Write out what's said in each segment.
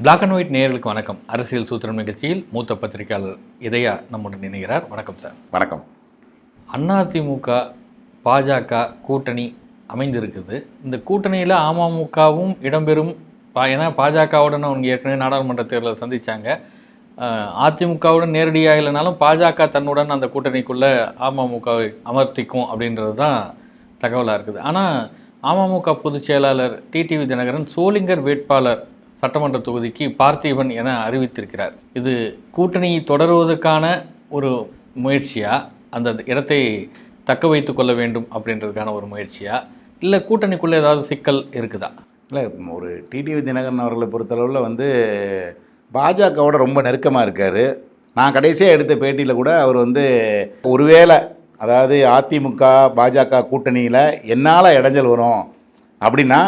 Black and white நேயர்களுக்கு வணக்கம். அரசியல் சூத்திரம் நிகழ்ச்சியில் மூத்த பத்திரிகையாளர் இதயா நம்முடன் இணைகிறார். வணக்கம் சார். வணக்கம். அதிமுக பாஜக கூட்டணி அமைந்திருக்குது. இந்த கூட்டணியில் அமமுகவும் இடம்பெறும். ஏன்னா பாஜகவுடன் அவங்க ஏற்கனவே நாடாளுமன்ற தேர்தலை சந்தித்தாங்க. அதிமுகவுடன் நேரடியாக இல்லைனாலும் பாஜக தன்னுடன் அந்த கூட்டணிக்குள்ளே அமமுகவை அமர்த்திக்கும் அப்படின்றது தான் தகவலாக இருக்குது. ஆனால் அமமுக பொதுச் செயலாளர் டிடிவி தினகரன் சோளிங்கர் வேட்பாளர் சட்டமன்ற தொகுதிக்கு பார்த்திபன் என அறிவித்திருக்கிறார். இது கூட்டணி தொடருவதற்கான ஒரு முயற்சியா, அந்த இடத்தை தக்க வைத்து கொள்ள வேண்டும் அப்படின்றதுக்கான ஒரு முயற்சியா, இல்லை கூட்டணிக்குள்ளே ஏதாவது சிக்கல் இருக்குதா? இல்லை, ஒரு டிடிவி தினகரன் அவர்களை பொறுத்தளவில் பாஜகவோட ரொம்ப நெருக்கமாக இருக்கார். நான் கடைசியாக எடுத்த பேட்டியில் கூட அவர் ஒருவேளை அதாவது அதிமுக பாஜக கூட்டணியில் என்னால் இடைஞ்சல் வரும் அப்படின்னா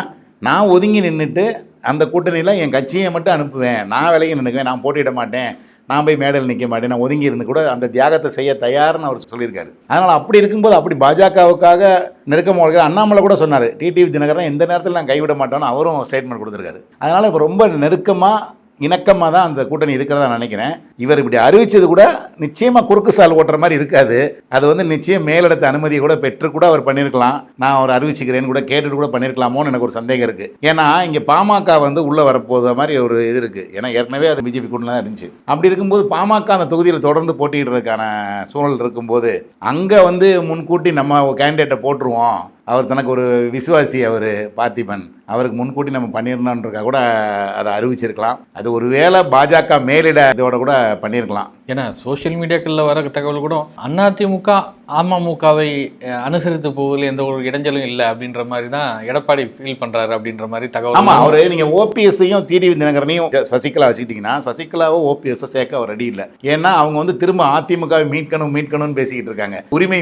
நான் ஒதுங்கி நின்றுட்டு அந்த கூட்டணியில் என் கட்சியை மட்டும் அனுப்புவேன், நான் விலகி நின்றுக்குவேன், நான் போட்டியிட மாட்டேன், நான் போய் மேடையில் நிற்க மாட்டேன், நான் ஒதுங்கி இருந்து கூட அந்த தியாகத்தை செய்ய தயார்னு அவர் சொல்லியிருக்காரு. அதனால் அப்படி இருக்கும்போது அப்படி பாஜகவுக்காக நெருக்கமாக இருக்கிற அண்ணாமலை கூட சொன்னார், டிடிவி தினகரன் எந்த நேரத்தில் நான் கைவிட மாட்டோன்னு அவரும் ஸ்டேட்மெண்ட் கொடுத்துருக்காரு. அதனால் இப்போ ரொம்ப நெருக்கமாக இணக்கமாக தான் அந்த கூட்டணி இருக்கிறதா நினைக்கிறேன். இவர் இப்படி அறிவித்தது கூட நிச்சயமாக குறுக்கு சால் ஓட்டுற மாதிரி இருக்காது. அது நிச்சயம் மேலிடத்த அனுமதியை கூட பெற்று கூட அவர் பண்ணியிருக்கலாம். நான் அவர் அறிவிச்சுக்கிறேன்னு கூட கேட்டுட்டு கூட பண்ணியிருக்கலாமோன்னு எனக்கு ஒரு சந்தேகம் இருக்குது. ஏன்னா இங்கே பாமக உள்ளே வரப்போகிற மாதிரி ஒரு இது இருக்குது. ஏன்னா ஏற்கனவே அது பிஜேபி கூட்டணி தான் இருந்துச்சு. அப்படி இருக்கும்போது பாமக அந்த தொகுதியில் தொடர்ந்து போட்டியிடுறதுக்கான சூழல் இருக்கும்போது அங்கே முன்கூட்டி நம்ம கேண்டிடேட்டை போட்டுருவோம், அவர் தனக்கு ஒரு விசுவாசி, அவர் பார்த்திபன், அவருக்கு முன்கூட்டி நம்ம பண்ணிடணுன்றக்கா கூட அதை அறிவிச்சிருக்கலாம். அது ஒரு வேளை பாஜக மேலிட இதோட கூட பண்ணியிருக்கலாம். ஏன்னா சோசியல் மீடியாக்களில் வர தகவல் கூட அதிமுக அமமுகவை அனுசரித்து போவதில் எந்த ஒரு இடைஞ்சலும் இல்லை அப்படின்ற மாதிரி தான் எடப்பாடி ஃபீல் பண்ணுறாரு அப்படின்ற மாதிரி தகவல். ஆமாம், அவர் நீங்கள் ஓபிஎஸ்ஸையும் டிடிவி தினகரனையும் சசிகலா வச்சுக்கிட்டிங்கன்னா சசிகலாவோ ஓபிஎஸ்ஸை சேர்க்க அவர் ரெடி இல்லை. ஏன்னா அவங்க திரும்ப அதிமுகவை மீட்கணும்னு பேசிக்கிட்டு இருக்காங்க. உரிமை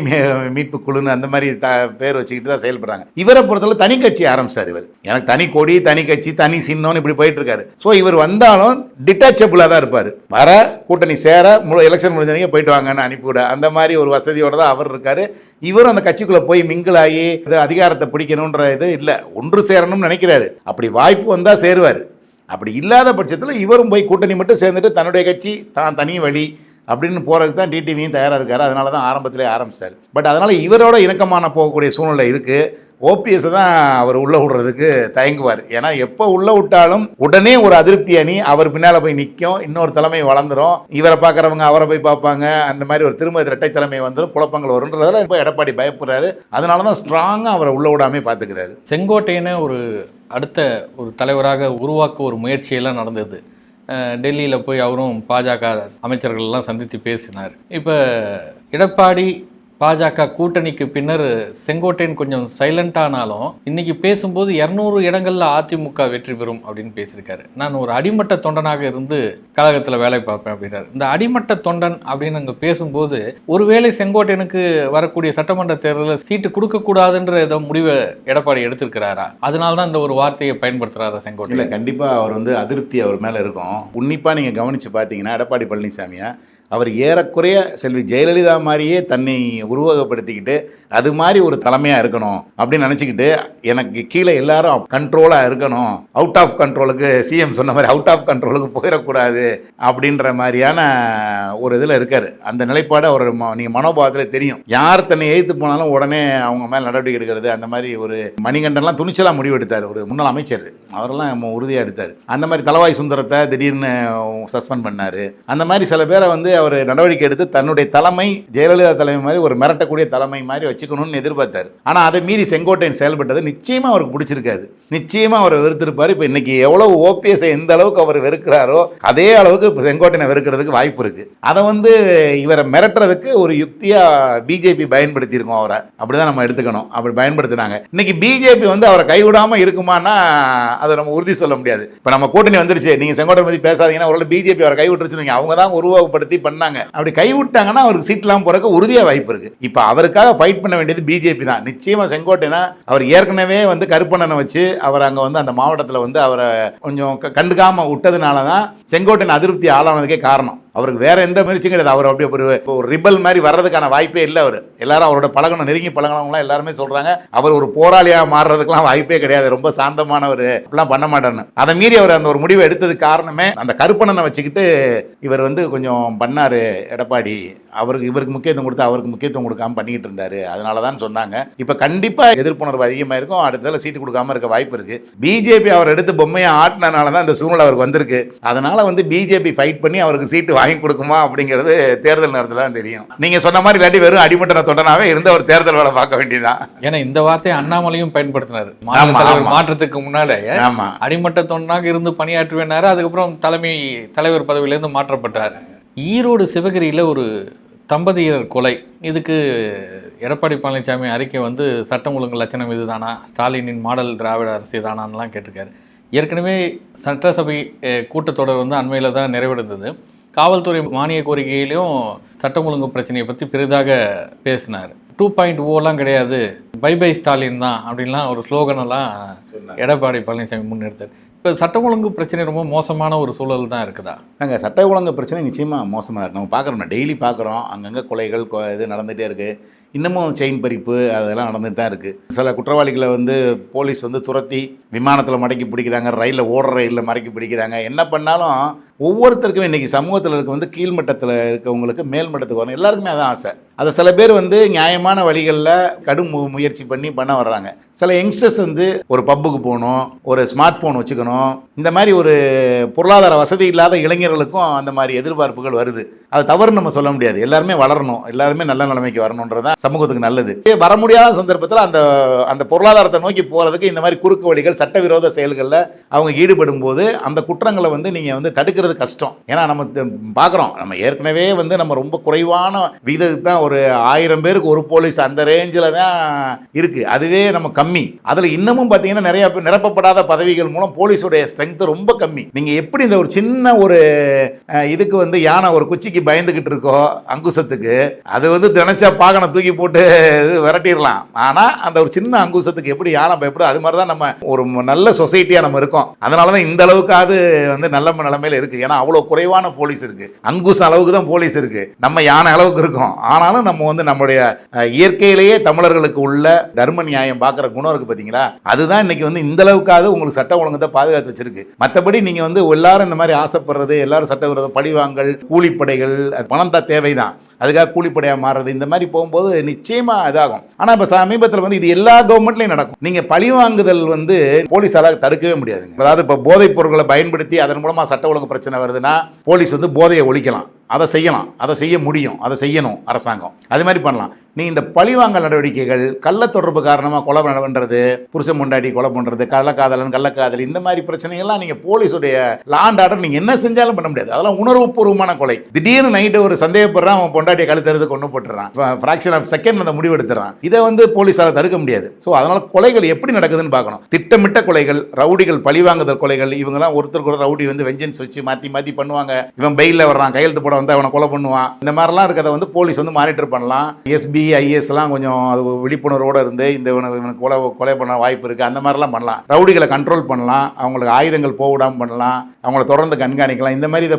மீட்பு குழுன்னு அந்த மாதிரி பேர் வச்சுக்கிட்டு தான் செயல்படுறாங்க. இவரை பொறுத்தவரை தனி கட்சி ஆரம்பிச்சார். இவர் எனக்கு தனி கொடி, தனி கட்சி, தனி சின்னம்னு இப்படி போயிட்டு இருக்காரு. ஸோ இவர் வந்தாலும் டிட்டாச்சபிளாக தான் இருப்பார். வர கூட்டணி சேர எலெக்ஷன் முடிஞ்சவங்க போயிட்டு வாங்கன்னு அனுப்பிவிட அந்த மாதிரி ஒரு வசதியோட தான் அவர் இருக்காரு. இவரும் அந்த கட்சிக்குள்ளே போய் மிங்கிளாகி அதிகாரத்தை பிடிக்கணுன்ற இது இல்லை, ஒன்று சேரணும்னு நினைக்கிறாரு. அப்படி வாய்ப்பு வந்தால் சேருவார். அப்படி இல்லாத பட்சத்தில் இவரும் போய் கூட்டணி மட்டும் சேர்ந்துட்டு தன்னுடைய கட்சி தான் தனி வழி அப்படின்னு போகிறதுக்கு தான் டிடிவியும் தயாராக இருக்கார். அதனால தான் ஆரம்பத்திலே ஆரம்பித்தார். பட் அதனால் இவரோட இணக்கமான போகக்கூடிய சூழ்நிலை இருக்குது. ஓபிஎஸ் தான் அவர் உள்ளே விடுறதுக்கு தயங்குவார். ஏன்னா எப்போ உள்ளே விட்டாலும் உடனே ஒரு அதிருப்தி அணி அவர் பின்னால் போய் நிற்கும், இன்னொரு தலைமை வளர்ந்துடும், இவரை பார்க்குறவங்க அவரை போய் பார்ப்பாங்க, அந்த மாதிரி ஒரு திரும்ப இரட்டை தலைமை வந்துடும், குழப்பங்கள் வரும்ன்றதால இப்போ எடப்பாடி பயப்படுறாரு. அதனால தான் ஸ்ட்ராங்காக அவரை உள்ளே விடாமல் பார்த்துக்கிறாரு. செங்கோட்டையனை ஒரு அடுத்த ஒரு தலைவராக உருவாக்க ஒரு முயற்சியெல்லாம் நடந்தது. டெல்லியில் போய் அவரும் பாஜக அமைச்சர்கள்லாம் சந்தித்து பேசினார். இப்போ எடப்பாடி பாஜக கூட்டணிக்கு பின்னர் செங்கோட்டையன் கொஞ்சம் சைலண்டானாலும் இன்னைக்கு பேசும்போது 200 இடங்கள்ல அதிமுக வெற்றி பெறும் அப்படின்னு பேசியிருக்காரு. நான் ஒரு அடிமட்ட தொண்டனாக இருந்து கழகத்தில் வேலை பார்ப்பேன் அப்படின்னாரு. இந்த அடிமட்ட தொண்டன் அப்படின்னு அங்கே பேசும்போது ஒருவேளை செங்கோட்டையனுக்கு வரக்கூடிய சட்டமன்ற தேர்தலில் சீட்டு கொடுக்கக்கூடாதுன்ற ஏதோ முடிவை எடப்பாடி எடுத்திருக்கிறாரா? அதனால தான் இந்த ஒரு வார்த்தையை பயன்படுத்துறாரா செங்கோட்டையன்? இல்லை, கண்டிப்பாக அவர் அதிருப்தி அவர் மேலே இருக்கும். உன்னிப்பாக நீங்கள் கவனித்து பார்த்தீங்கன்னா எடப்பாடி பழனிசாமியை அவர் ஏறக்குறைய செல்வி ஜெயலலிதா மாதிரியே தன்னை உருவகப்படுத்திக்கிட்டு அது மாதிரி ஒரு தலைமையாக இருக்கணும் அப்படின்னு நினச்சிக்கிட்டு எனக்கு கீழே எல்லாரும் கண்ட்ரோலாக இருக்கணும், அவுட் ஆஃப் கண்ட்ரோலுக்கு சிஎம் சொன்ன மாதிரி அவுட் ஆஃப் கண்ட்ரோலுக்கு போயிடக்கூடாது அப்படின்ற மாதிரியான ஒரு இதில் இருக்கார். அந்த நிலைப்பாடு அவர் நீங்கள் மனோபாவத்தில் தெரியும். யார் தன்னை எதிர்த்து போனாலும் உடனே அவங்க மேலே நடவடிக்கை எடுக்கிறது, அந்த மாதிரி ஒரு மணிகண்டன்லாம் துணிச்சலாக முடிவு எடுத்தார். ஒரு முன்னாள் அமைச்சர் அவரெல்லாம் உறுதியாக எடுத்தார். அந்த மாதிரி தலவாய் சுந்தரத்தை திடீர்னு சஸ்பெண்ட் பண்ணார். அந்த மாதிரி சில பேரை அவர் நடவடிக்கை எடுத்து தன்னுடைய தலைமை ஜெயலலிதா தலைமை மாதிரி ஒரு மிரட்டக்கூடிய தலைமை மாதிரி வச்சுக்கணும்னு எதிர்பார்த்தார். ஆனால் அதை மீறி செங்கோட்டையன் செயல்பட்டது நிச்சயமாக அவருக்கு பிடிச்சிருக்காது, நிச்சயமாக அவர் வெறுத்திருப்பார். இப்போ இன்னைக்கு எவ்வளவு ஓபிஎஸ் எந்த அளவுக்கு அவர் வெறுக்கிறாரோ அதே அளவுக்கு இப்போ செங்கோட்டையனை வெறுக்கிறதுக்கு வாய்ப்பு இருக்கு. அதை இவரை மிரட்டுறதுக்கு ஒரு யுக்தியா பிஜேபி பயன்படுத்தி இருக்கோம். அவரை அப்படிதான் நம்ம எடுத்துக்கணும். அப்படி பயன்படுத்தினாங்க. இன்னைக்கு பிஜேபி அவரை கைவிடாம இருக்குமானா அதை நம்ம உறுதி சொல்ல முடியாது. இப்போ நம்ம கூட்டணி வந்துருச்சு, நீங்க செங்கோட்டையன் பத்தி பேசாதீங்கன்னா ஒரு பிஜேபி அவரை கைவிட்டுருச்சு, அவங்க தான் உருவகப்படுத்தி பண்ணாங்க. அப்படி கைவிட்டாங்கன்னா அவருக்கு சீட்லாம் போறதுக்கு உறுதியா வாய்ப்பு இருக்கு. இப்ப அவருக்காக ஃபைட் பண்ண வேண்டியது பிஜேபி தான். நிச்சயமா செங்கோட்டையனா அவர் ஏற்கனவே கருப்பண்ணனை வச்சு அவர் அங்க அந்த மாவட்டத்தில் அவரை கொஞ்சம் கண்டுக்காம விட்டதுனால தான் செங்கோட்டையன் அதிருப்தி ஆளானதுக்கே காரணம். அவருக்கு வேற எந்த முயற்சியும் கிடையாது. அவர் அப்படியே ஒரு ரிபல் மாதிரி வர்றதுக்கான வாய்ப்பே இல்லை. அவர் எல்லாரும் அவரோட பழகணும், நெருங்கி பழகினவங்களாம் எல்லாருமே சொல்றாங்க அவர் ஒரு போராளியாக மாறுறதுக்கெல்லாம் வாய்ப்பே கிடையாது, ரொம்ப சாந்தமானவர், அப்படிலாம் பண்ண மாட்டார்னு. அதை மீறி அவர் அந்த ஒரு முடிவை எடுத்ததுக்கு காரணமே அந்த கருப்பணனை வச்சுக்கிட்டு இவர் வந்து கொஞ்சம் பண்ணாரு எடப்பாடி, இவருக்கு முக்கியத்துவம் கொடுத்து அவருக்கு முக்கியத்துவம் கொடுக்காம பண்ணிக்கிட்டு இருந்தாரு, அதனால தான் சொன்னாங்க. இப்போ கண்டிப்பாக எதிர்ப்புணர்வு அதிகமாக இருக்கும், அடுத்ததில் சீட்டு கொடுக்காம இருக்க வாய்ப்பு இருக்கு. பிஜேபி அவர் எடுத்து பொம்மையை ஆட்டினால தான் இந்த சூழ்நிலை அவருக்கு வந்திருக்கு. அதனால வந்து பிஜேபி ஃபைட் பண்ணி அவருக்கு சீட்டு வாங்கி கொடுக்குமா அப்படிங்கிறது தேர்தல் நேரத்தில் தான் தெரியும். நீங்க சொன்ன மாதிரி இல்லாட்டி வெறும் அடிமட்ட தொண்டனாவே இருந்த ஒரு தேர்தல் வேலை பார்க்க வேண்டியதான். ஏன்னா இந்த வார்த்தையை அண்ணாமலையும் பயன்படுத்தினார் மாற்றத்துக்கு முன்னாலே. அடிமட்ட தொண்டனாக இருந்து பணியாற்றுவேனாரு, அதுக்கப்புறம் தலைவர் பதவியிலிருந்து மாற்றப்பட்டார். ஈரோடு சிவகிரியில ஒரு தம்பதியர் கொலை, இதுக்கு எடப்பாடி பழனிசாமி அறிக்கை வந்து சட்டம் ஒழுங்கு லட்சணம் இதுதானா, ஸ்டாலினின் மாடல் திராவிட அரசு தானான்லாம் கேட்டிருக்காரு. ஏற்கனவே சட்டசபை கூட்டத்தொடர் வந்து அண்மையில் தான் நிறைவடைந்தது. காவல்துறை மானிய கோரிக்கையிலையும் சட்டம் ஒழுங்கு பிரச்சனையை பற்றி பெரிதாக பேசினார். 2.0 கிடையாது, பை ஸ்டாலின் தான் அப்படின்லாம் ஒரு ஸ்லோகனெல்லாம் எடப்பாடி பழனிசாமி முன்னெடுத்தார். இப்போ சட்டம் ஒழுங்கு பிரச்சனை ரொம்ப மோசமான ஒரு சூழல் தான் இருக்குதா? நாங்கள் சட்ட ஒழுங்கு பிரச்சனை நிச்சயமாக மோசமாக இருக்குது. நம்ம பார்க்குறோம், டெய்லி பார்க்குறோம், அங்கங்கே கொலைகள் இது நடந்துகிட்டே இருக்குது. இன்னமும் செயின் பறிப்பு அதெல்லாம் நடந்துட்டு தான் இருக்குது. சில குற்றவாளிகளை வந்து போலீஸ் வந்து துரத்தி விமானத்தில் மடக்கி பிடிக்கிறாங்க, ரயிலில் ஓடுற ரயிலில் மடக்கி பிடிக்கிறாங்க. என்ன பண்ணாலும் ஒவ்வொருத்தருக்குமே இன்றைக்கி சமூகத்தில் இருக்க வந்து கீழ்மட்டத்தில் இருக்கவங்களுக்கு மேல்மட்டத்துக்கு வரணும், எல்லாருக்குமே அதான் ஆசை. அதை சில பேர் வந்து நியாயமான வழிகளில் கடும் முயற்சி பண்ண வர்றாங்க. சில யங்ஸ்டர்ஸ் வந்து ஒரு பப்புக்கு போகணும், ஒரு ஸ்மார்ட் ஃபோன் வச்சுக்கணும், இந்த மாதிரி ஒரு பொருளாதார வசதி இல்லாத இளைஞர்களுக்கும் அந்த மாதிரி எதிர்பார்ப்புகள் வருது. அது தவறு நம்ம சொல்ல முடியாது. எல்லாருமே வளரணும், எல்லாருமே நல்ல நிலைமைக்கு வரணுன்றதான் சமூகத்துக்கு நல்லது. வர முடியாத சந்தர்ப்பத்தில் அந்த பொருளாதாரத்தை நோக்கி போகிறதுக்கு இந்த மாதிரி குறுக்கு வழிகள் சட்டவிரோத செயல்களில் அவங்க ஈடுபடும் போது அந்த குற்றங்களை வந்து நீங்கள் வந்து தடுக்கிறது கஷ்டம். ஏன்னா நம்ம பார்க்குறோம், நம்ம ஏற்கனவே வந்து நம்ம ரொம்ப குறைவான விகிதத்துக்கு தான், ஒரு 1000 பேருக்கு ஒரு போலீஸ் அந்த ரேஞ்சில் தான் இருக்குது. அதுவே நம்ம கம்மி. அதில் இன்னமும் பார்த்தீங்கன்னா நிறைய நிரப்பப்படாத பதவிகள் மூலம் போலீஸுடைய ஸ்ட்ரென்த் ரொம்ப கம்மி. நீங்கள் எப்படி இந்த ஒரு சின்ன ஒரு இதுக்கு வந்து யானை ஒரு குச்சிக்கு பயந்துகிட்டு இருக்கோ அங்குசத்துக்கு, அது வந்து தினச்சா பாகனை தூக்கி போட்டு விரட்டிடலாம். ஆனால் அந்த ஒரு சின்ன அங்குசத்துக்கு எப்படி யானை பயப்படும், அது மாதிரி தான் நம்ம ஒரு நல்ல சொசைட்டியாக நம்ம இருக்கோம். அதனால தான் இந்த அளவுக்காவது வந்து நல்ல நிலைமையில இருக்குது. ஏன்னா அவ்வளோ குறைவான போலீஸ் இருக்குது, அங்குசம் அளவுக்கு தான் போலீஸ் இருக்குது, நம்ம யானை அளவுக்கு இருக்கோம். ஆனாலும் நம்ம வந்து நம்முடைய இயற்கையிலேயே தமிழர்களுக்கு உள்ள தர்ம நியாயம் பார்க்குற குணம் இருக்குது பார்த்தீங்களா, அதுதான் இன்னைக்கு வந்து இந்த அளவுக்காவது உங்களுக்கு சட்ட ஒழுங்கத்தை பாதுகாத்து வச்சிருக்கு. மற்றபடி நீங்கள் வந்து எல்லாரும் இந்த மாதிரி ஆசைப்படுறது, எல்லாரும் சட்டவிரோத பழிவாங்கல், கூலிப்படைகள், பணம் தான் தேவைதான், அதுக்காக கூலிப்படையாக மாறுறது, இந்த மாதிரி போகும்போது நிச்சயமாக இதாகும். ஆனால் இப்போ சமீபத்தில் வந்து இது எல்லா கவர்மெண்ட்லையும் நடக்கும். நீங்கள் பழிவாங்குதல் வந்து போலீஸால் தடுக்கவே முடியாதுங்க. அதாவது இப்போ போதைப் பொருட்களை பயன்படுத்தி அதன் மூலமாக சட்ட ஒழுங்கு பிரச்சனை வருதுன்னா போலீஸ் வந்து போதையை ஒழிக்கலாம், அதை செய்யலாம், அதை செய்ய முடியும், அதை செய்யணும் அரசாங்கம், அது மாதிரி பண்ணலாம். நீ இந்த பழிவாங்கல் நடவடிக்கைகள், கள்ள தொடர்பு காரணமாக கொலை பண்ணுறது, புருஷன் முண்டாட்டி கொலை பண்ணுறது, கள்ளக்காதல், இந்த மாதிரி பிரச்சனைகள்லாம் நீங்கள் போலீஸுடைய லா அண்ட் ஆர்டர் நீங்கள் என்ன செஞ்சாலும் பண்ண முடியாது. அதெல்லாம் உணர்வுபூர்வமான கொலை. திடீர்னு நைட்டு ஒரு சந்தேகப்படுறான், அவன் பொண்டாட்டியை கழுத்தறது கொண்டு போட்டுறான், ஃப்ராக்ஷன் ஆஃப் செகண்ட் அந்த முடிவு எடுத்துறான். இதை வந்து போலீஸால் தடுக்க முடியாது. ஸோ அதனால் கொலைகள் எப்படி நடக்குதுன்னு பார்க்கணும். திட்டமிட்ட கொலைகள், ரவுடிகள் பழிவாங்குதல் கொலைகள், இவங்கெல்லாம் ஒருத்தருக்கு ஒரு ரவுடி வந்து வெஞ்சன்ஸ் வச்சு மாற்றி பண்ணுவாங்க. இவன் பெயிலில் வர்றான், கையெழுத்து போட வந்து அவனை கொலை பண்ணுவான். இந்த மாதிரிலாம் இருக்கிறத வந்து போலீஸ் வந்து மானிட்டர் பண்ணலாம். எஸ்பி ஐஏஎஸ்லாம் கொஞ்சம் அது விழிப்புணர்வோடு இருந்து இவனுக்கு கொலை பண்ண வாய்ப்பு இருக்குது, அந்த மாதிரிலாம் பண்ணலாம். ரவுடிகளை கண்ட்ரோல் பண்ணலாம், அவங்களுக்கு ஆயுதங்கள் போடாமல் பண்ணலாம், அவங்கள தொடர்ந்து கண்காணிக்கலாம். இந்த மாதிரி இதை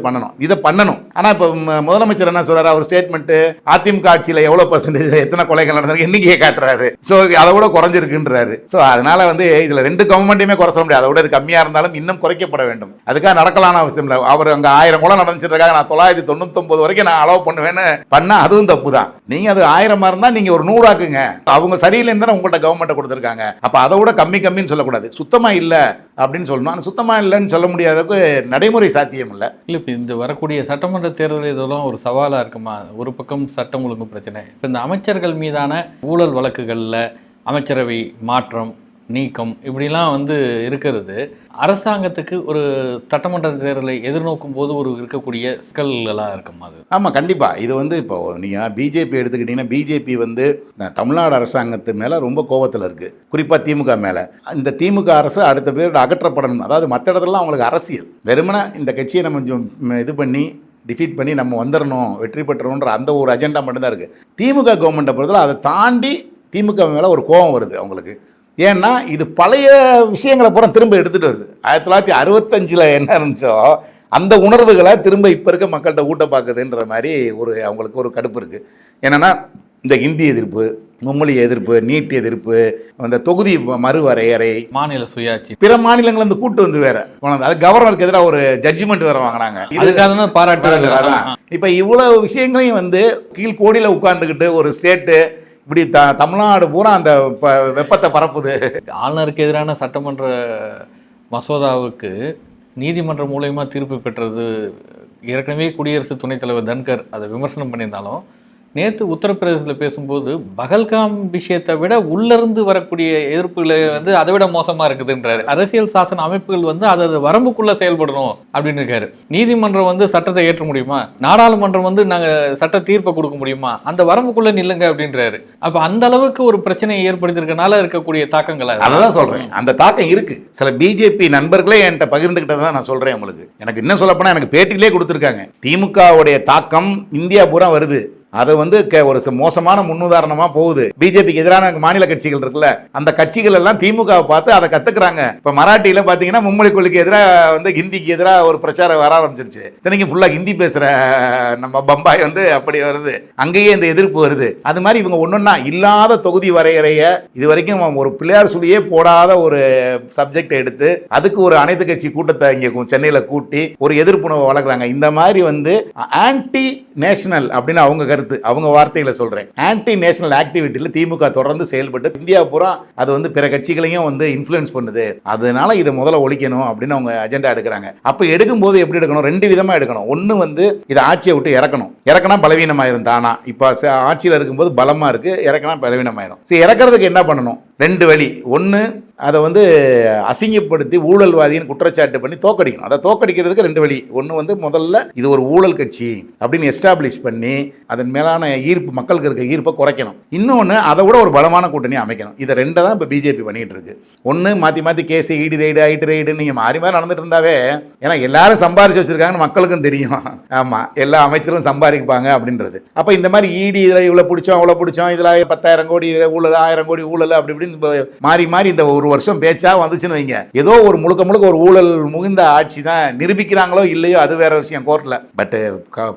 பண்ணணும். ஆனால் இப்போ முதலமைச்சர் என்ன சொல்கிறார், அவர் ஸ்டேட்மெண்ட்டு அதிமுக ஆட்சியில் எவ்வளோ % எத்தனை கொலைகள் நடந்திருக்கு எண்ணிக்கையை காட்டுறாரு. ஸோ அதை விட குறைஞ்சிருக்குன்றாரு. ஸோ அதனால வந்து இதில் 2 கவர்மெண்ட்டுமே குறை சொல்ல முடியாது. அதோட இது கம்மியாக இருந்தாலும் இன்னும் குறைக்கப்பட வேண்டும். அதுக்காக நடக்கலான அவசியம் இல்லை. அவர் அங்கே 1000 கொலை நடந்துச்சிருக்காங்க, நான் 999 வரைக்கும் நான் அலோவ் பண்ணுவேன்னு பண்ணால் அதுவும் தப்பு தான். நீங்கள் அது 1000 இருந்தால் நீங்கள் ஒரு 100 ஆக்குங்க. அவங்க சரியில்லைன்னு தானே உங்கள்கிட்ட கவர்மெண்ட்டை கொடுத்துருக்காங்க. அப்போ அதை விட கம்மின்னு சொல்லக்கூடாது, சுத்தமாக இல்லை அப்படின்னு சொல்லணும். ஆனால் சுத்தமாக இல்லைன்னு சொல்ல முடியாததுக்கு நடைமுறை சாத்தியம் இல்லை. இப்போ இந்த வரக்கூடிய சட்டமன்ற தேர்தல் இதெல்லாம் ஒரு சவாலாக இருக்குமா? ஒரு பக்கம் சட்டம் ஒழுங்கு பிரச்சனை, இப்போ இந்த அமைச்சர்கள் மீதான ஊழல் வழக்குகளில் அமைச்சரவை மாற்றம், நீக்கம், இப்படிலாம் வந்து இருக்கிறது அரசாங்கத்துக்கு ஒரு சட்டமன்ற தேர்தலை எதிர்நோக்கும் போது ஒரு இருக்கக்கூடிய சிக்கல்களாக இருக்கும். அது ஆமாம், கண்டிப்பாக. இது வந்து இப்போ நீங்கள் பிஜேபி எடுத்துக்கிட்டிங்கன்னா, பிஜேபி வந்து தமிழ்நாடு அரசாங்கத்து மேலே ரொம்ப கோபத்தில் இருக்குது, குறிப்பாக திமுக மேலே. இந்த திமுக அரசு அடுத்த பேரோட அகற்றப்படணும். அதாவது மற்ற இடத்துலலாம் அவங்களுக்கு அரசியல், வெறுமனே இந்த கட்சியை நம்ம இது பண்ணி டிஃபீட் பண்ணி நம்ம வந்துடணும், வெற்றி பெற்றணுன்ற அந்த ஒரு அஜெண்டா மட்டும்தான் இருக்குது. திமுக கவர்மெண்ட்டை பொறுத்தவரை அதை தாண்டி திமுக மேலே ஒரு கோபம் வருது அவங்களுக்கு. ஏன்னா இது பழைய விஷயங்களை பூரா திரும்ப எடுத்துகிட்டு வருது. 1965 என்ன இருந்துச்சோ அந்த உணர்வுகளை திரும்ப இப்போ இருக்க மக்கள்கிட்ட ஊட்ட பார்க்குதுன்ற மாதிரி அவங்களுக்கு ஒரு கடுப்பு இருக்குது. என்னென்னா இந்த ஹிந்தி எதிர்ப்பு, மும்மொழி எதிர்ப்பு, நீட் எதிர்ப்பு, அந்த தொகுதி மறுவரையறை, மாநில சுயாட்சி, பிற மாநிலங்கள் வந்து கூட்டு வந்து வேற அது கவர்னருக்கு எதிராக ஒரு ஜட்ஜ்மெண்ட் வேற வாங்கினாங்க. பாராட்டு. இப்ப இவ்வளவு விஷயங்களையும் வந்து கீழ்கோடியில உட்கார்ந்துக்கிட்டு ஒரு ஸ்டேட்டு இப்படி தமிழ்நாடு பூரா அந்த வெப்பத்தை பரப்புது. ஆளுநருக்கு எதிரான சட்டமன்ற மசோதாவுக்கு நீதிமன்றம் மூலயமா தீர்ப்பு பெற்றது ஏற்கனவே குடியரசு துணைத் தலைவர் தன்கர் அதை விமர்சனம் பண்ணியிருந்தாலும், நேற்று உத்தரப்பிரதேசத்தில் பேசும்போது பகல்காம் விஷயத்தை விட உள்ளிருந்து வரக்கூடிய எதிர்ப்புகளை வந்து அதை விட மோசமா இருக்குதுன்றாரு. அரசியல் சாசன அமைப்புகள் வந்து அது வரம்புக்குள்ள செயல்படணும் அப்படின்னு இருக்காரு. நீதிமன்றம் வந்து சட்டத்தை ஏற்ற முடியுமா, நாடாளுமன்றம் வந்து நாங்க சட்ட தீர்ப்பை கொடுக்க முடியுமா, அந்த வரம்புக்குள்ள நில்லுங்க அப்படின்றாரு. அப்ப அந்த அளவுக்கு ஒரு பிரச்சனையை ஏற்படுத்திருக்கனால இருக்கக்கூடிய தாக்கங்கள் அதான் சொல்றேன். அந்த தாக்கம் இருக்கு. சில பிஜேபி நண்பர்களே என்கிட்ட பகிர்ந்துகிட்டதான் நான் சொல்றேன் உங்களுக்கு. எனக்கு என்ன சொல்ல போனா எனக்கு பேட்டிலே கொடுத்துருக்காங்க. திமுகவுடைய தாக்கம் இந்தியா பூரா வருது. அது வந்து ஒரு மோசமான முன்னுதாரணமா போகுது. பிஜேபிக்கு எதிரான மாநில கட்சிகள் இருக்குல்ல, அந்த கட்சிகள் எல்லாம் திமுகவை பார்த்து அதை கத்துக்கிறாங்க. இப்ப மராட்டியில பாத்தீங்கன்னா மும்மொழி கொள்கைக்கு எதிராக வந்து ஹிந்திக்கு எதிராக ஒரு பிரச்சாரம் வர ஆரம்பிச்சிருச்சு. இத்தனைக்கு ஃபுல்லா ஹிந்தி பேசுற நம்ம பம்பாய் வந்து அப்படி வருது, அங்கேயே இந்த எதிர்ப்பு வருது. அது மாதிரி இவங்க ஒன்னொன்னா இல்லாத தொகுதி வரையறைய இது வரைக்கும் ஒரு பிள்ளையார் சொல்லியே போடாத ஒரு சப்ஜெக்ட் எடுத்து அதுக்கு ஒரு அனைத்து கட்சி கூட்டத்தை இங்க சென்னையில கூட்டி ஒரு எதிர்ப்புணர்வை வளர்க்குறாங்க. இந்த மாதிரி வந்து ஆன்டி நேஷனல் அப்படின்னு அவங்க அவங்க வார்த்தைகளை சொல்றேன். ஆன்டி நேஷனல் ஆக்டிவிட்டியில திமுக தொடர்ந்து செயல்பட்டு இந்தியா பூரா அது வந்து பிற கட்சிகளையும் வந்து இன்ஃப்ளூயன்ஸ் பண்ணுது. அதனால இதை முதல்ல ஒழிக்கணும் அப்படின்னு அவங்க அஜெண்டா எடுக்கிறாங்க. அப்ப எடுக்கும்போது எப்படி எடுக்கணும்? ரெண்டு விதமா எடுக்கணும். ஒன்னு வந்து இதை ஆட்சியை விட்டு இறக்கினா பலவீனமாயிரும் தானா. இப்ப ஆட்சியில் இருக்கும்போது பலமா இருக்கு, இறக்கினா பலவீனமாயிரும். சரி, இறக்கிறதுக்கு என்ன பண்ணணும்? ரெண்டு வழி. ஒன்னு அதை வந்து அசிங்கப்படுத்தி ஊழல்வாதின்னு குற்றச்சாட்டு பண்ணி தோக்கடிக்கணும். அதை தோக்கடிக்கிறதுக்கு ரெண்டு வழி. ஒன்று வந்து முதல்ல இது ஒரு ஊழல் கட்சி அப்படின்னு எஸ்டாப்ளிஷ் பண்ணி அதன் மேலான ஈர்ப்பு, மக்களுக்கு இருக்க ஈர்ப்பை குறைக்கணும். இன்னொன்று அதை விட ஒரு பலமான கூட்டணி அமைக்கணும். இதை ரெண்டை தான் இப்போ பிஜேபி பண்ணிட்டு இருக்கு. ஒன்று மாற்றி மாற்றி கேஸ் இடி ரைடு ஐடி ரைடு நீங்கள் மாறி மாறி நடந்துட்டு இருந்தாவே, ஏன்னா எல்லாரும் சம்பாரிச்சு வச்சிருக்காங்கன்னு மக்களுக்கும் தெரியும். ஆமாம், எல்லா அமைச்சரும் சம்பாதிப்பாங்க அப்படின்றது. அப்போ இந்த மாதிரி இடி இதில் இவ்வளோ பிடிச்சோம் அவ்வளோ பிடிச்சோம், இதில் 10,000 கோடி ஊழல் 1000 கோடி ஊழல் அப்படி இப்படின்னு மாறி மாறி இந்த ஒரு வருஷம் பேச்சா வந்துச்சுன்னு வைங்க, ஏதோ ஒரு முழுக்க ஒரு ஊழல் முகிந்த ஆட்சி தான் நிரூபிக்கிறாங்களோ இல்லையோ அது வேற விஷயம் கோர்ட்ல. பட்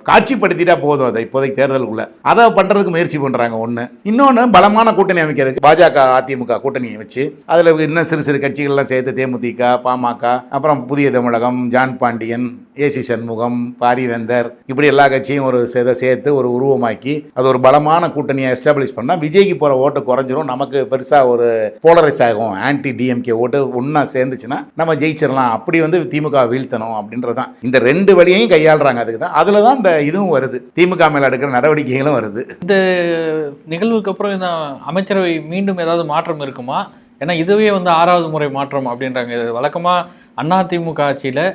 காட்சிப்படுத்திட்டா போதும். அதை இப்போதைக்கு தேர்தலுக்குள்ள அதை பண்றதுக்கு முயற்சி பண்றாங்க. ஒண்ணு. இன்னொன்னு பலமான கூட்டணி அமைக்கிறதுக்கு பாஜக அதிமுக கூட்டணியை வச்சு அதுல இன்னும் சிறு சிறு கட்சிகள்லாம் சேர்த்து தேமுதிக, பாமக, அப்புறம் புதிய தமிழகம், ஜான் பாண்டியன், ஏசி சண்முகம், பாரிவேந்தர், இப்படி எல்லா கட்சியும் ஒரு சேர்த்து ஒரு உருவமாக்கி அது ஒரு பலமான கூட்டணியை எஸ்டாப்ளிஷ் பண்ணா விஜய்க்கு போற ஓட்டு குறைஞ்சிரும். நமக்கு பெருசா ஒரு போலரைஸ் ஆகும். ஆன்டி டிஎம்கே ஓட்டு ஒன்னா சேர்ந்துச்சுன்னா நம்ம ஜெயிச்சிடலாம். அப்படி வந்து திமுக வீழ்த்தணும் அப்படின்றதான் இந்த ரெண்டு வழியையும் கையாளுறாங்க. அதுக்கு தான் அதுல தான் இந்த இதுவும் வருது, திமுக மேல எடுக்கிற நடவடிக்கைகளும் வருது. இந்த நிகழ்வுக்கு அப்புறம் இந்த அமைச்சரவை மீண்டும் ஏதாவது மாற்றம் இருக்குமா? ஏன்னா இதுவே வந்து 6வது முறை மாற்றம் அப்படின்றாங்க. வழக்கமா அதிமுக ஆட்சியில்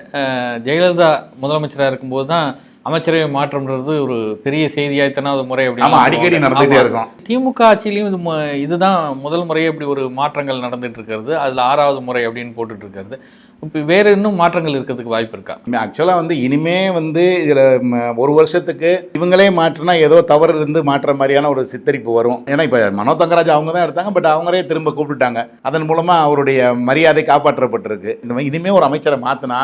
ஜெயலலிதா முதலமைச்சராக இருக்கும்போது தான் அமைச்சரவை மாற்றம்ன்றது ஒரு பெரிய செய்தியாக இத்தனாவது முறை அப்படின்னு அடிக்கடி நடந்துகிட்டே இருக்கும். திமுக ஆட்சியிலையும் இதுதான் முதல் முறையே இப்படி ஒரு மாற்றங்கள் நடந்துட்டு இருக்கிறது. அதில் 6வது முறை அப்படின்னு போட்டுட்டு இருக்கிறது. இப்போ வேறு இன்னும் மாற்றங்கள் இருக்கிறதுக்கு வாய்ப்பு இருக்கா? ஆக்சுவலாக வந்து இனிமே வந்து இதில் ஒரு வருஷத்துக்கு இவங்களே மாற்றினா ஏதோ தவறு இருந்து மாற்ற மாதிரியான ஒரு சித்தரிப்பு வரும். ஏன்னா இப்போ மனோ தங்கராஜ் அவங்க தான் எடுத்தாங்க, பட் அவங்களே திரும்ப கூப்பிட்டுட்டாங்க. அதன் மூலமாக அவருடைய மரியாதை காப்பாற்றப்பட்டிருக்கு. இந்த மாதிரி இனிமே ஒரு அமைச்சரை மாற்றினா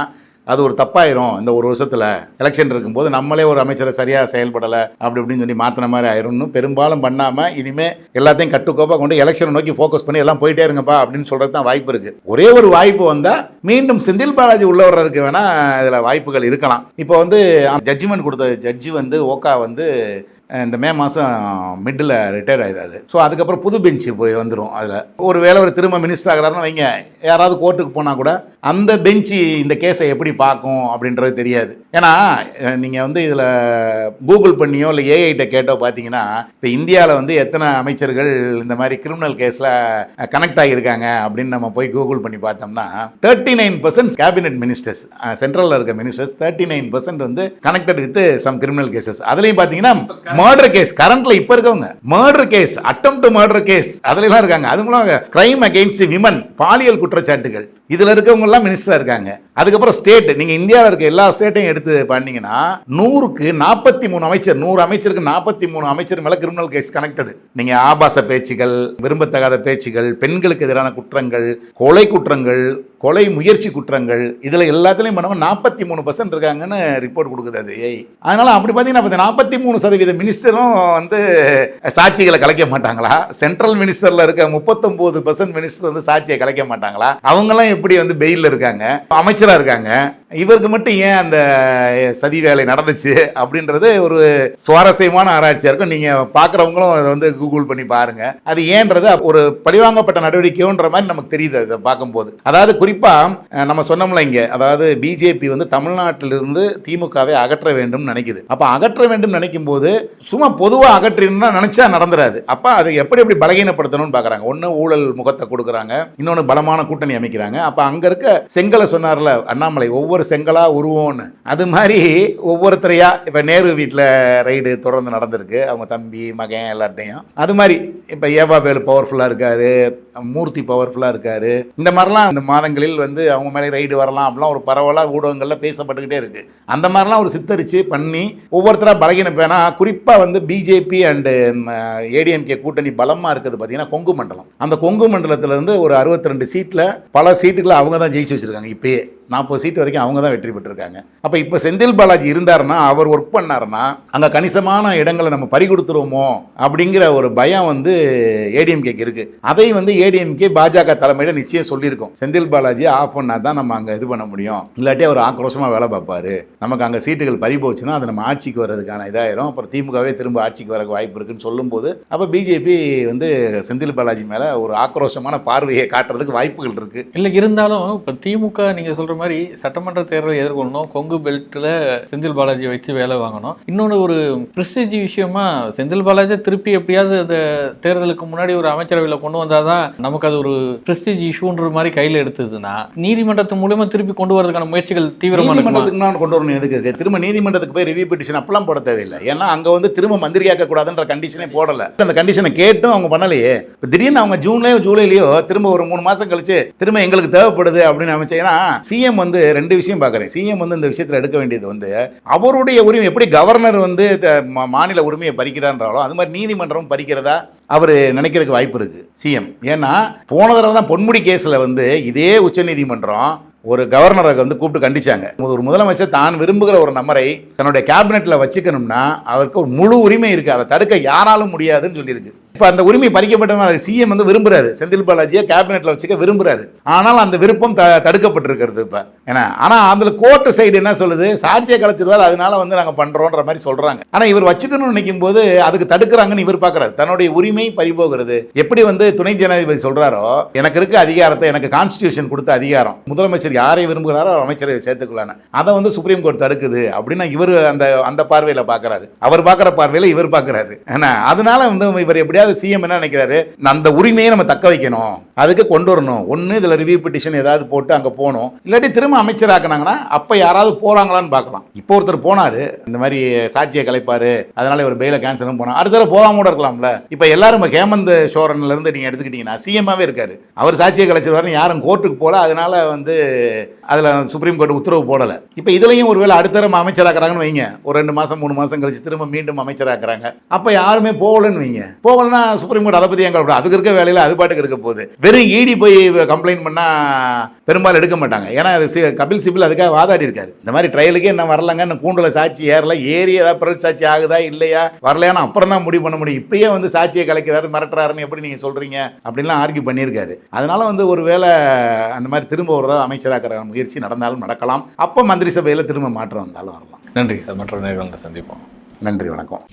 அது ஒரு தப்பாயிரும். இந்த ஒரு வருஷத்தில் எலெக்ஷன் இருக்கும்போது நம்மளே ஒரு அமைச்சரை சரியாக செயல்படலை அப்படி இப்படின்னு சொல்லி மாற்றின மாதிரி ஆயிரும். பெரும்பாலும் பண்ணாமல் இனிமேல் எல்லாத்தையும் கட்டுக்கோப்பாக கொண்டு எலெக்ஷனை நோக்கி ஃபோக்கஸ் பண்ணி எல்லாம் போயிட்டே இருங்கப்பா அப்படின்னு சொல்கிறது தான் வாய்ப்பு இருக்குது. ஒரே ஒரு வாய்ப்பு வந்தால் மீண்டும் செந்தில் பாலாஜி உள்ள வர்றதுக்கு வேணால் இதில் வாய்ப்புகள் இருக்கலாம். இப்போ வந்து ஜட்ஜ்மெண்ட் கொடுத்த ஜட்ஜி வந்து ஓகா வந்து இந்த மே மாதம் மிட்டில் ரிட்டையர் ஆகிடாது. ஸோ அதுக்கப்புறம் புது பெஞ்சு போய் வந்துடும். அதில் ஒரு வேளை ஒரு திரும்ப மினிஸ்டர் ஆகிறாருன்னு வைங்க, யாராவது கோர்ட்டுக்கு போனால் கூட அந்த பெஞ்சு இந்த கேஸை எப்படி பார்க்கும் அப்படின்றது தெரியாது. ஏன்னா நீங்கள் வந்து இதில் கூகுள் பண்ணியோ இல்லை ஏஐட்ட கேட்டோ பார்த்தீங்கன்னா இப்போ இந்தியாவில் வந்து எத்தனை அமைச்சர்கள் இந்த மாதிரி கிரிமினல் கேஸில் கனெக்ட் ஆகியிருக்காங்க அப்படின்னு நம்ம போய் கூகுள் பண்ணி பார்த்தோம்னா 39% கேபினெட் மினிஸ்டர்ஸ், சென்ட்ரலில் இருக்க மினிஸ்டர்ஸ் 39% வந்து connected with some criminal cases. அதுலேயும் பார்த்தீங்கன்னா மர்டர் கேஸ், கரண்ட்ல இப்ப இருக்கவங்க murder case, attempt murder case அதுல எல்லாம் இருக்காங்க. அது மூலம் கிரைம் அகைன்ஸ்ட் விமன், பாலியல் குற்றச்சாட்டுகள், இதுல இருக்கவங்க எல்லாம் மினிஸ்டரா இருக்காங்க. அதுக்கப்புறம் ஸ்டேட், நீங்க இந்தியாவில் இருக்க எல்லா ஸ்டேட்டையும் எடுத்து பண்ணீங்கன்னா 100க்கு 43 அமைச்சர், 100 அமைச்சருக்கு 43 அமைச்சர் மேல கிரிமினல் கேஸ் கனெக்டட். நீங்க ஆபாச பேச்சுகள், விரும்பத்தகாத பேச்சுகள், பெண்களுக்கு எதிரான குற்றங்கள், கொலை குற்றங்கள், கொலை முயற்சி குற்றங்கள் இதில் எல்லாத்துலேயும் பண்ணவங்க 43% இருக்காங்கன்னு ரிப்போர்ட் கொடுக்குது அது ஏஐ. அதனால் அப்படி பார்த்தீங்கன்னா 43% மினிஸ்டரும் வந்து சாட்சிகளை கலைக்க மாட்டாங்களா? சென்ட்ரல் மினிஸ்டரில் இருக்க 39% மினிஸ்டர் வந்து சாட்சியை கலைக்க மாட்டாங்களா? அவங்கெல்லாம் எப்படி வந்து பெயிலில் இருக்காங்க, அமைச்சராக இருக்காங்க, இவருக்கு மட்டும் ஏன் அந்த சதி வேலை நடந்துச்சு அப்படின்றது ஒரு சுவாரஸ்யமான ஆராய்ச்சியாக இருக்கும். நீங்கள் பார்க்குறவங்களும் அதை வந்து கூகுள் பண்ணி பாருங்கள். அது ஏன்றது ஒரு பழிவாங்கப்பட்ட நடவடிக்கைன்ற மாதிரி நமக்கு தெரியுது அதை பார்க்கும்போது. அதாவது குறிப்பாக நம்ம சொன்னோம்ல இங்கே, அதாவது பிஜேபி வந்து தமிழ்நாட்டிலிருந்து திமுகவை அகற்ற வேண்டும் நினைக்குது. அப்போ அகற்ற வேண்டும் நினைக்கும் போது சும்மா பொதுவாக அகற்றினா நினைச்சா நடந்துராது. அப்போ அதை எப்படி பலகீனப்படுத்தணும்னு பார்க்குறாங்க. ஒன்று ஊழல் முகத்தை கொடுக்குறாங்க, இன்னொன்று பலமான கூட்டணி அமைக்கிறாங்க. அப்போ அங்கே இருக்க செங்கலை சொன்னார்ல அண்ணாமலை, ஒவ்வொரு செங்கலா உருவோன்னு, அது மாதிரி ஒவ்வொருத்தரையா இப்போ நேரு வீட்டில் ரைடு தொடர்ந்து நடந்திருக்கு, அவங்க தம்பி மகன் எல்லார்ட்டையும். அது மாதிரி இப்போ ஏவா வேலு பவர்ஃபுல்லாக இருக்காரு, மூர்த்தி பவர்ஃபுல்லாக இருக்காரு. இந்த மாதிரிலாம் இந்த மாதங்களில் வந்து அவங்க மேலே ரைடு வரலாம் அப்படிலாம் ஒரு பரவலாக ஊடகங்களில் பேசப்பட்டுக்கிட்டே இருக்கு. அந்த மாதிரிலாம் ஒரு சித்தரித்து பண்ணி ஒவ்வொருத்தராக பலகீனம். வேணா குறிப்பாக வந்து பிஜேபி அண்டு ஏடிஎம்கே கூட்டணி பலமாக இருக்குது பார்த்தீங்கன்னா கொங்கு மண்டலம். அந்த கொங்கு மண்டலத்திலேருந்து ஒரு 62 சீட்டில் பல சீட்டுகளை அவங்க தான் ஜெயிச்சு வச்சுருக்காங்க. இப்போயே 40 சீட்டு வரைக்கும் அவங்க தான் வெற்றி பெற்றிருக்காங்க. அப்போ இப்போ செந்தில் பாலாஜி இருந்தாருன்னா, அவர் ஒர்க் பண்ணாருன்னா அங்கே கணிசமான இடங்களை நம்ம பறி கொடுத்துருவோமோ அப்படிங்கிற ஒரு பயம் வந்து ஏடிஎம்கேக்கு இருக்குது. அதை வந்து ஏடிஎம்கே பாஜக தலைமையில் நிச்சயம் சொல்லியிருக்கோம். செந்தில் பாலாஜி ஆஃப் பண்ணால் தான் நம்ம அங்கே இது பண்ண முடியும், இல்லாட்டி அவர் ஆக்ரோஷமாக வேலை பார்ப்பாரு, நமக்கு அங்கே சீட்டுகள் பறி போச்சுன்னா அது நம்ம ஆட்சிக்கு வர்றதுக்கான இதாயிரும், அப்புறம் திமுகவே திரும்ப ஆட்சிக்கு வரக்கு வாய்ப்பு இருக்குன்னு சொல்லும்போது அப்போ பிஜேபி வந்து செந்தில் பாலாஜி மேலே ஒரு ஆக்ரோஷமான பார்வையை காட்டுறதுக்கு வாய்ப்புகள் இருக்குது. இல்லை இருந்தாலும் இப்போ திமுக நீங்கள் சொல்கிற மாதிரி சட்டமன்ற தேர்தலை எதிர்கொள்ளணும், கொங்கு பெல்ட்டில் செந்தில் பாலாஜியை வச்சு வேலை வாங்கணும். இன்னொன்று ஒரு பிரஸ்டீஜ் விஷயமா செந்தில் பாலாஜி திருப்பி எப்படியாவது அந்த தேர்தலுக்கு முன்னாடி ஒரு அமைச்சரவையில் கொண்டு வந்தால் தான் நமக்கு அது ஒரு பிரஸ்டீஜ் இஷ்யூன்ற மாதிரி கையில் எடுத்ததுன்னா நீதிமன்றத்தின் மூலமா திருப்பி கொண்டு வரதுக்கான முயற்சிகள் தீவிரமாக கொண்டு வரணும். எதுக்கு திரும்ப நீதிமன்றத்துக்கு போய் ரிவ்யூ பெட்டிஷன் அப்பெல்லாம் போட தேவையில்லை. ஏன்னா அங்கே வந்து திரும்ப மந்திரி ஆக்கக்கூடாதுன்ற கண்டிஷனே போடலை. அந்த கண்டிஷனை கேட்டும் அவங்க பண்ணலையே. இப்போ திடீர்னு அவங்க ஜூலைலயோ திரும்ப ஒரு 3 மாதம் கழிச்சு திரும்ப எங்களுக்கு தேவைப்படுது அப்படின்னு அமைச்சேன்னா சிஎம் வந்து 2 விஷயம் பார்க்குறேன். சிஎம் வந்து இந்த விஷயத்தில் எடுக்க வேண்டியது வந்து அவருடைய உரிமை, எப்படி கவர்னர் வந்து மாநில உரிமையை பறிக்கிறான்றாலோ அது மாதிரி நீதிமன்றம் பறிக்கிறதா அவர் நினைக்கிறதுக்கு வாய்ப்பு இருக்கு சிஎம். ஏன்னா போன தடவை தான் பொன்முடி கேஸில் வந்து இதே உச்சநீதிமன்றம் ஒரு கவர்னரை வந்து கூப்பிட்டு கண்டிச்சாங்க. ஒரு முதலமைச்சர் தான் விரும்புகிற ஒரு நபரை தன்னுடைய கேபினெட்டில் வச்சுக்கணும்னா அவருக்கு ஒரு முழு உரிமை இருக்குது, அதை தடுக்க யாராலும் முடியாதுன்னு சொல்லியிருக்கு. இப்போ அந்த உரிமை பறிக்கப்பட்டதுனால சிஎம் வந்து விரும்புறாரு, செந்தில் பாலாஜியை கேபினெட்டில் வச்சுக்க விரும்புறாரு. ஆனால் அந்த விருப்பம் தடுக்கப்பட்டிருக்கிறது இப்போ. ஏன்னா ஆனால் அதில் கோர்ட்டு சைடு என்ன சொல்லுது, சாட்சியை கலைச்சிருவார், அதனால வந்து நாங்கள் பண்ணுறோன்ற மாதிரி சொல்கிறாங்க. ஆனால் இவர் வச்சுக்கணும்னு நினைக்கும் போது அதுக்கு தடுக்கிறாங்கன்னு இவர் பார்க்குறாரு. தன்னுடைய உரிமை பறிபோகிறது. எப்படி வந்து துணை ஜனாதிபதி சொல்கிறாரோ, எனக்கு இருக்க அதிகாரத்தை, எனக்கு கான்ஸ்டியூஷன் கொடுத்த அதிகாரம், முதலமைச்சர் யாரை விரும்புகிறாரோ அவர் அமைச்சரை சேர்த்துக்கலான்னு, அதை வந்து சுப்ரீம் கோர்ட் தடுக்குது அப்படின்னா இவர் அந்த பார்வையில் பார்க்குறாரு. அவர் பார்க்குற பார்வையில் இவர் பார்க்குறாரு. ஏன்னா அதனால வந்து இவர் எப்படியா சிஎம் என்ன நினைக்கிறாரு, அந்த உரிமையை நம்ம தக்க வைக்கணும், அதுக்கு கொண்டு வரணும். ஒன்று இதில் ரிவ்யூ பெட்டிஷன் ஏதாவது போட்டு அங்கே போகணும், இல்லாட்டி திரும்ப அமைச்சராக்குனாங்கன்னா அப்போ யாராவது போகிறாங்களான்னு பார்க்கலாம். இப்போ ஒருத்தர் போனார், இந்த மாதிரி சாட்சியை கலைப்பார், அதனால இவர் பெயில கேன்சலும் போனார், அடுத்த தடவை போகாம கூட இருக்கலாம்ல. இப்போ எல்லாரும் ஹேமந்த் சோரன்லேருந்து நீங்கள் எடுத்துக்கிட்டீங்கன்னா சிஎம்மாவே இருக்காரு, அவர் சாட்சியை கலைச்சிருவாருன்னு யாரும் கோர்ட்டுக்கு போகல, அதனால வந்து அதில் சுப்ரீம் கோர்ட் உத்தரவு போடலை. இப்போ இதுலையும் ஒருவேளை அடுத்த தடவை அமைச்சராக்குறாங்கன்னு வைங்க, ஒரு 2 மாதம் 3 மாதம் கழிச்சு திரும்ப மீண்டும் அமைச்சராக்குறாங்க, அப்போ யாருமே போகலன்னு வைங்க, போகலன்னா சுப்ரீம் கோர்ட் அதை பற்றி எங்க அதுக்கு இருக்க வேலையில் அது பாட்டுக்கு இருக்க போகுது. வெறும் இடி போய் கம்ப்ளைண்ட் பண்ணா பெரும்பாலும் எடுக்க மாட்டாங்க. ஏன்னா அது கபில் சிபில் அதுக்காக வாதாடி இருக்காரு. இந்த மாதிரி ட்ரையலுக்கே என்ன வரலங்க, இந்த கூண்டுல சாட்சி ஏறி ஏதாவது பிறகு சாட்சி ஆகுதா இல்லையா வரலையான்னு அப்புறம் தான் முடிவு பண்ண முடியும். இப்பயே வந்து சாட்சியை கலைக்கிறாரு, மிரட்டுறாருன்னு எப்படி நீங்க சொல்றீங்க அப்படின்லாம் ஆர்கியூ பண்ணியிருக்காரு. அதனால வந்து ஒருவேளை அந்த மாதிரி திரும்ப ஒரு அமைச்சராக்கிற முயற்சி நடந்தாலும் நடக்கலாம். அப்போ மந்திரி சபையில் திரும்ப மாற்றம் வந்தாலும் வரலாம். நன்றி. மற்ற நேர்களை சந்திப்போம். நன்றி, வணக்கம்.